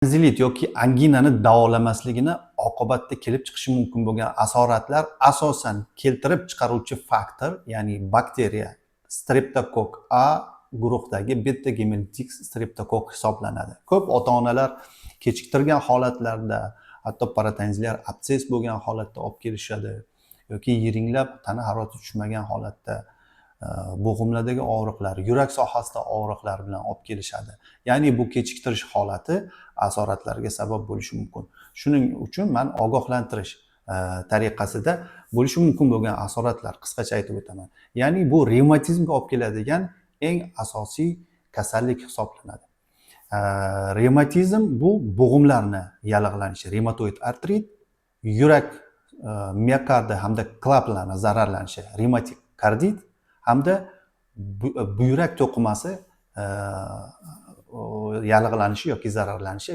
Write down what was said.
Tonzillit yoki anginani davolamasligini oqibatda kelib chiqishi mumkin bo'lgan asoratlar asosan keltirib chiqaruvchi faktor, ya'ni bakteriya Streptococcus A guruhdagi beta gemelitik streptokok hisoblanadi. Ko'p ota-onalar kechiktirgan holatlarda, hatto paratonzillar abses bo'lgan holatda olib kelishadi yoki yiringlab tana harorati tushmagan holatda bo'g'imlardagi og'riqlar, yurak sohasida og'riqlar bilan olib kelishadi. Ya'ni bu kechiktirish holati asoratlarga sabab bo'lishi mumkin. Shuning uchun men ogohlantirish tariqasida bo'lishi mumkin bo'lgan asoratlar qisqacha aytib o'taman. Ya'ni bu revmatizmga olib keladigan eng asosiy kasallik hisoblanadi. Revmatizm bu bo'g'imlarni yallig'lanishi, revmatoid artrit, yurak miokardi hamda klapanlarning zararlanishi, revmatik kardit hamda buyrak to'qimasi yallig'lanishi yoki zararlanishi